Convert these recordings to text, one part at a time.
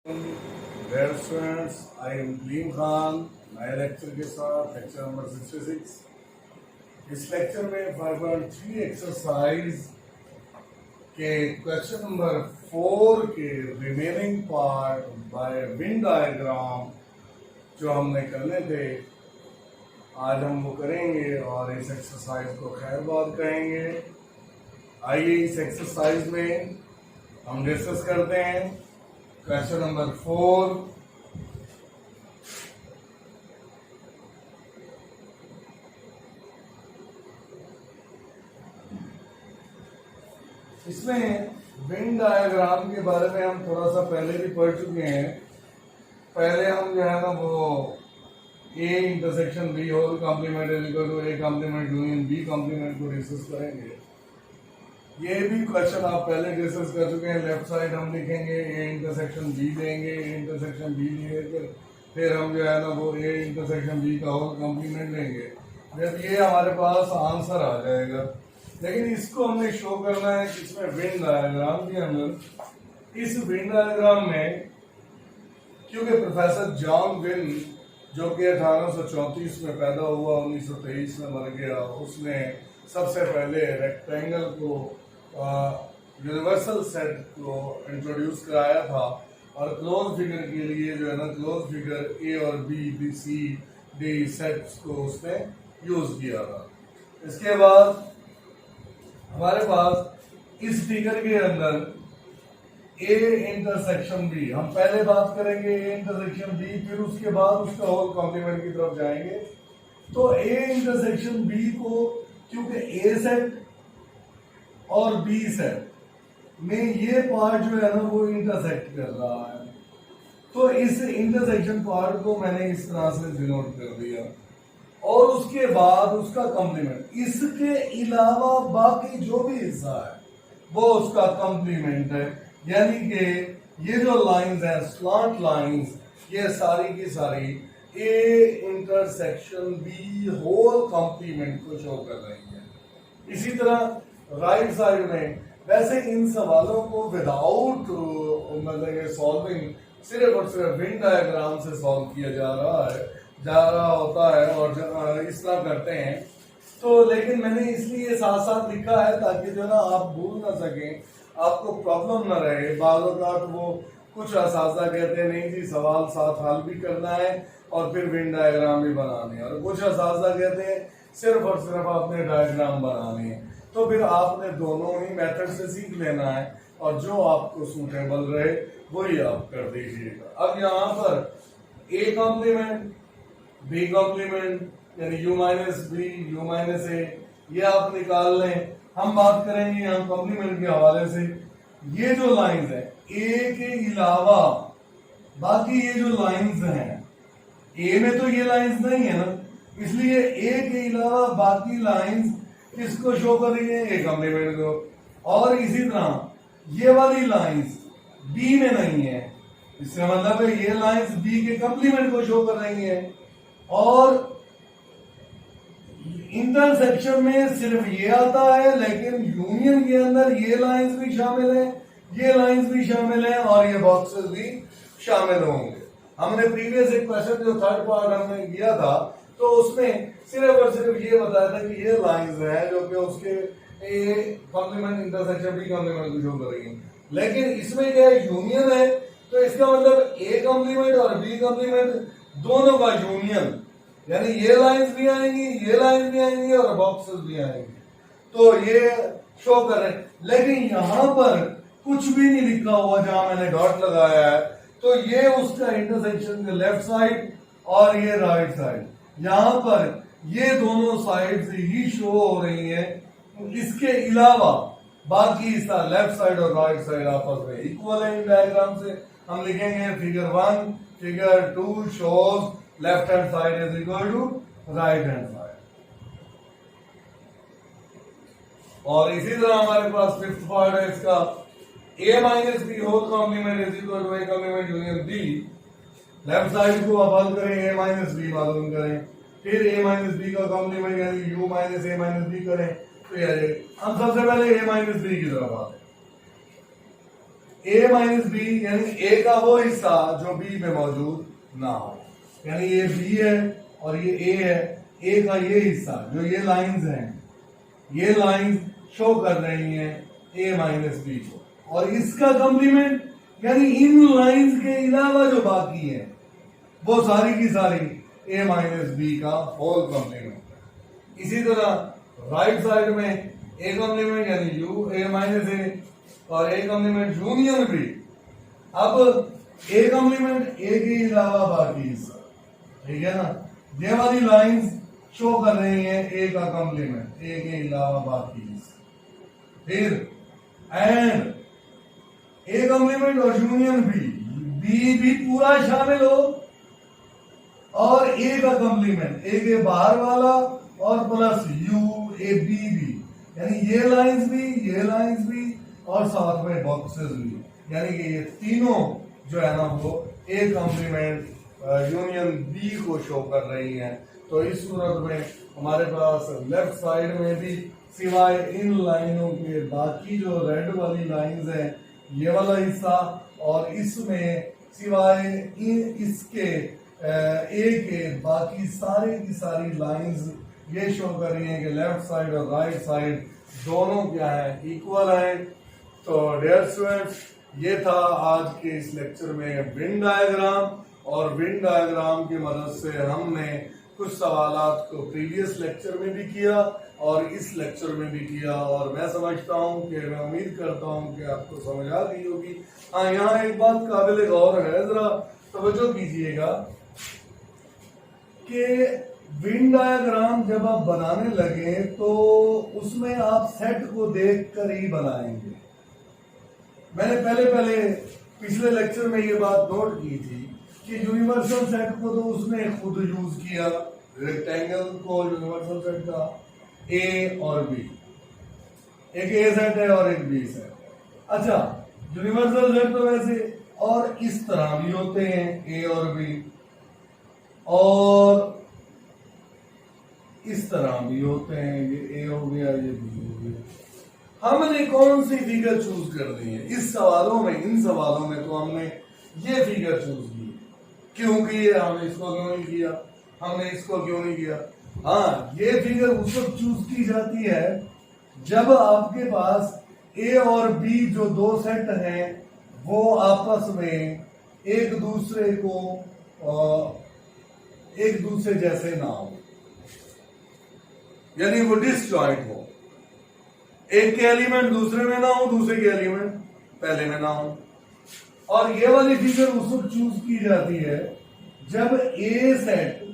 Dear students, I am Gleam Khan, नए lecture के साथ लेक्चर नंबर 66। इस लेक्चर में 5.3 एक्सरसाइज के क्वेश्चन नंबर 4 के remaining part by win diagram जो हमने करने थे आज हम वो करेंगे और इस एक्सरसाइज को खैरबाद कहेंगे। आइए इस एक्सरसाइज में हम डिस्कस करते हैं क्वेश्चन नंबर 4। इसमें विन डायग्राम के बारे में हम थोड़ा सा पहले भी पढ़ चुके हैं। पहले हम जो है ना वो A intersection B whole complement is equal to A complement union B complement को डिस्कस करेंगे। ये भी क्वेश्चन आप पहले डिस्कस कर चुके हैं। लेफ्ट साइड हम लिखेंगे ए इंटरसेक्शन बी देंगे, ए इंटरसेक्शन बी लेकर फिर हम जो है ना वो ए इंटरसेक्शन बी का होल कॉम्प्लीमेंट लेंगे। जब ये हमारे पास आंसर आ जाएगा, लेकिन इसको हमने शो करना है इसमें विन डायग्राम के अंदर। इस विन डायग्राम में क्योंकि प्रोफेसर जॉन विन जो कि 1834 में पैदा हुआ, 1923 में मर गया, उसने सबसे पहले रेक्टेंगल को यूनिवर्सल सेट को इंट्रोड्यूस कराया था और क्लोज फिगर के लिए जो है ना क्लोज फिगर ए और बी सी डी सेट्स को उसने यूज किया था। इसके बाद हमारे पास इस फिगर के अंदर ए इंटरसेक्शन बी, हम पहले बात करेंगे ए इंटरसेक्शन बी, फिर उसके बाद उसका होल कॉम्प्लीमेंट की तरफ जाएंगे। तो ए इंटरसेक्शन बी को क्योंकि ए सेट और बी सेट में ये पार्ट जो है ना वो इंटरसेक्ट कर रहा है, तो इस इंटरसेक्शन पार्ट को मैंने इस तरह से डिनोट कर दिया और उसके बाद उसका कॉम्प्लीमेंट। इसके अलावा बाकी जो भी हिस्सा है वो उसका कॉम्प्लीमेंट है, यानी कि ये जो लाइंस हैं स्लॉट लाइंस, ये सारी की सारी A intersection B whole complement को शो कर रही है। इसी तरह राइट साइड में वैसे इन सवालों को विदाउट मतलब सॉल्विंग सिर्फ और सिर्फ विन डायग्राम से सॉल्व किया जा रहा होता है और इस तरह करते हैं। तो लेकिन मैंने इसलिए साथ साथ लिखा है ताकि जो ना आप भूल ना सकें, आपको प्रॉब्लम ना रहे। बाज़ वो कुछ असातिज़ा कहते हैं नहीं जी सवाल साथ हल भी करना है और फिर विन डायग्राम भी बनाने हैं, और कुछ असातिज़ा कहते हैं सिर्फ और सिर्फ आपने डायग्राम बनाने हैं। तो फिर आपने दोनों ही मेथड से सीख लेना है और जो आपको सूटेबल रहे वही आप कर दीजिएगा। अब यहाँ पर ए कॉम्प्लीमेंट बी कॉम्प्लीमेंट यानी U minus B U minus A ये आप निकाल लें। हम बात करेंगे यहाँ कॉम्प्लीमेंट के हवाले से। ये जो लाइंस है ए के अलावा बाकी ये जो लाइंस हैं, ए में तो ये लाइंस नहीं है ना, इसलिए ए के अलावा बाकी लाइंस किसको शो कर रही है, ए कॉम्प्लीमेंट को। और इसी तरह ये वाली लाइंस बी में नहीं है, इसका मतलब है ये लाइंस बी के कॉम्प्लीमेंट को शो कर रही है। और इंटरसेक्शन में सिर्फ ये आता है, लेकिन यूनियन के अंदर ये लाइंस भी शामिल है, ये लाइंस भी शामिल है और ये बॉक्सेस भी शामिल होंगे। हमने प्रीवियस एक क्वेश्चन जो थर्ड पार्ट हमने किया था तो उसमें सिर्फ और सिर्फ ये बताया था कि ये लाइंस हैं जो कि उसके A complement intersection B complement को शो करेंगे। लेकिन इसमें क्या है, यूनियन है, तो इसका मतलब ए कॉम्प्लीमेंट और बी कॉम्प्लीमेंट दोनों का यूनियन, यानी ये लाइंस भी आएंगी, ये लाइंस भी आएंगी और बॉक्सेस भी आएंगे, तो ये शो कर रहे हैं। लेकिन यहां पर कुछ भी नहीं लिखा हुआ जहां मैंने डॉट लगाया है, तो ये उसका इंटरसेक्शन के लेफ्ट साइड और ये राइट साइड, यहां पर ये दोनों साइड्स ही शो हो रही है। इसके अलावा बाकी हिस्सा लेफ्ट साइड और राइट साइड आपस में इक्वल है। इन डायग्राम से हम लिखेंगे figure 1 figure 2 shows left hand side is equal to right hand side. और इसी तरह हमारे पास फिफ्थ पार्ट है इसका, A minus B whole complement is equal to A complement union B. Left side को आप हल करें, ए माइनस बी मालूम करें, फिर ए माइनस बी का कॉम्प्लीमेंट यानी U minus A minus B करें, तो ये हम सबसे पहले ए माइनस बी की तरफ आते हैं। ए माइनस बी यानी ए का वो हिस्सा जो बी में मौजूद ना हो, यानी ये बी है और ये ए है, ए का ये हिस्सा जो ये लाइंस हैं, ये लाइंस शो कर रही हैं ए माइनस बी को, और इसका कॉम्प्लीमेंट यानी इन लाइंस के अलावा जो बाकी है वो सारी की सारी ए माइनस बी का होल कॉम्प्लीमेंट है। इसी तरह राइट साइड में ए कॉम्प्लीमेंट यानी यू ए माइनस ए और ए कॉम्प्लीमेंट यूनियन बी। अब ए कॉम्प्लीमेंट ए के अलावा बाकी हिस्सा, ठीक है ना, ये वाली लाइंस शो कर रही हैं ए का कॉम्प्लीमेंट ए के अलावा बाकी हिस्सा। फिर एंड ए कॉम्प्लीमेंट और यूनियन बी भी पूरा शामिल हो और ए का कॉम्प्लीमेंट ए के बाहर वाला और प्लस यू ए बी भी, यानी ये लाइंस भी और साथ में बॉक्सेस भी, यानी कि ये तीनों जो है ना वो ए कॉम्प्लीमेंट यूनियन बी को शो कर रही हैं। तो इस सूरत में हमारे पास लेफ्ट साइड में भी सिवाय इन लाइनों के बाकी जो रेड वाली लाइंस हैं ये वाला हिस्सा, और इसमें सिवाय इसके ए के बाकी सारे की सारी लाइंस ये शो कर रही हैं कि लेफ्ट साइड और राइट साइड दोनों क्या है, इक्वल है। तो डियर स्टूडेंट्स, ये था आज के इस लेक्चर में वेन डायग्राम, और वेन डायग्राम की मदद से हमने कुछ सवालात को प्रीवियस लेक्चर में भी किया और इस लेक्चर में भी किया, और मैं समझता हूँ कि मैं उम्मीद करता हूँ कि आपको समझ आ गई होगी। हाँ, यहाँ एक बात काबिल गौर है, जरा तवज्जो कीजिएगा कि वेन डायग्राम जब आप बनाने लगे तो उसमें आप सेट को देखकर ही बनाएंगे। मैंने पहले पिछले लेक्चर में ये बात नोट की थी कि यूनिवर्सल सेट को तो उसने खुद यूज किया, रेक्टेंगल को यूनिवर्सल सेट का ए और बी, एक ए सेट है और एक बी सेट। अच्छा, यूनिवर्सल सेट तो वैसे और इस तरह भी होते हैं ए और बी, और इस तरह भी होते हैं, ये ए हो गया ये बी हो गया। हमने कौन सी फिगर चूज कर दी है इस सवालों में? इन सवालों में तो हमने ये फिगर चूज की। क्यों की है? हमने इसको क्यों नहीं किया, हमने इसको क्यों नहीं किया? हाँ, ये फिगर उस वक्त चूज की जाती है जब आपके पास ए और बी जो दो सेट हैं वो आपस में एक दूसरे जैसे ना हो, यानी वो डिसजॉइंट हो, एक के एलिमेंट दूसरे में ना हो, दूसरे के एलिमेंट पहले में ना हो। और ये वाली फिगर उस वक्त चूज की जाती है जब ए सेट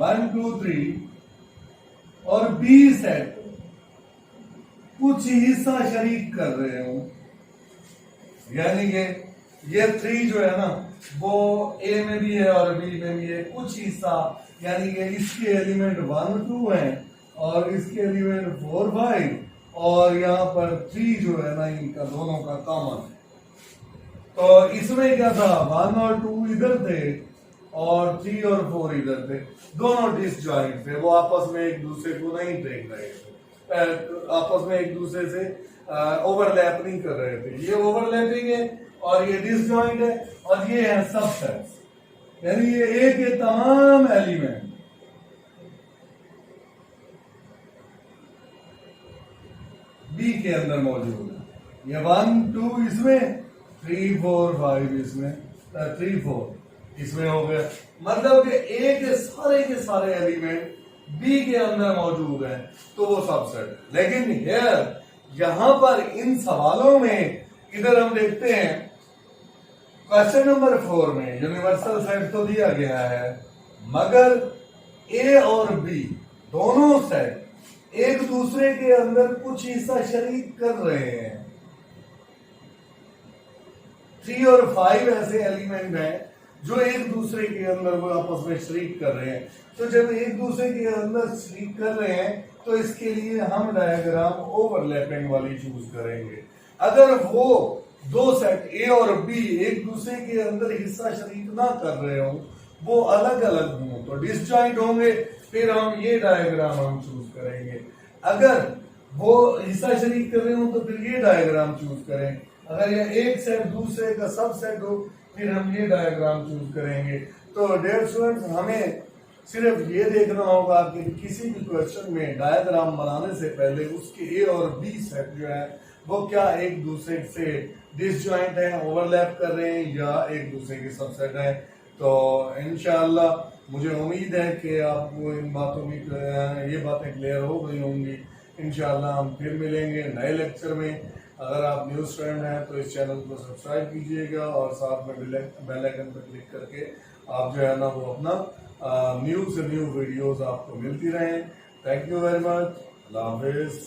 1 2 3 और बी सेट कुछ हिस्सा शरीक कर रहे हो, यानी कि ये 3 जो है ना वो ए में भी है और बी में भी है कुछ हिस्सा, यानी कि इसके एलिमेंट 1 2 है और इसके एलिमेंट 4 5, और यहाँ पर 3 जो है ना इनका दोनों का कॉमन है। तो इसमें क्या था, 1 और 2 इधर थे और 3 और 4 इधर थे, दोनों डिसजॉइंट थे, वो आपस में एक दूसरे को नहीं देख रहे थे, आपस में एक दूसरे से ओवरलैप नहीं कर रहे थे। ये ओवरलैपिंग है और ये डिसजॉइंट है, और ये है सबसेट्स, यानी ये ए के तमाम एलिमेंट बी के अंदर मौजूद है। ये 1 2 इसमें, 3 4 5 इसमें, 3 4 इसमें हो गया, मतलब कि ए के सारे एलिमेंट बी के अंदर मौजूद है, तो वो सबसेट। लेकिन यहां पर इन सवालों में इधर हम देखते हैं क्वेश्चन नंबर 4 में यूनिवर्सल सेट तो दिया गया है, मगर ए और बी दोनों सेट एक दूसरे के अंदर कुछ हिस्सा शरीक कर रहे हैं। 3 और 5 ऐसे एलिमेंट हैं जो एक दूसरे के अंदर वो आपस में शरीक कर रहे हैं। तो जब एक दूसरे के अंदर शरीक कर रहे हैं तो इसके लिए हम डायग्राम ओवरलैपिंग वाली चूज करेंगे। अगर वो दो सेट ए और बी एक दूसरे के अंदर हिस्सा शरीक ना कर रहे हो, वो अलग अलग हों, तो डिसजॉइंट होंगे, फिर हम ये डायग्राम हम चूज करेंगे। अगर वो हिस्सा शरीक कर रहे हो तो फिर ये डायग्राम चूज करें, अगर ये एक सेट दूसरे का सब सेट हो फिर हम ये डायग्राम चूज करेंगे। तो डियर स्टूडेंट्स, हमें सिर्फ ये देखना होगा कि किसी भी क्वेश्चन में डायग्राम बनाने से पहले उसके ए और बी सेट जो है वो क्या एक दूसरे से डिसजॉइंट है, ओवरलैप कर रहे हैं या एक दूसरे के सबसेट है। तो इंशाअल्लाह मुझे उम्मीद है कि आपको इन बातों में ये बातें क्लियर हो गई होंगी। इंशाअल्लाह हम फिर मिलेंगे नए लेक्चर में। अगर आप न्यू स्टूडेंट हैं तो इस चैनल को सब्सक्राइब कीजिएगा और साथ में बेल आइकन पर क्लिक करके आप जो है ना वो अपना न्यू से न्यू वीडियोस आपको मिलती रहें। Thank you very much. अल्लाह हाफिज़।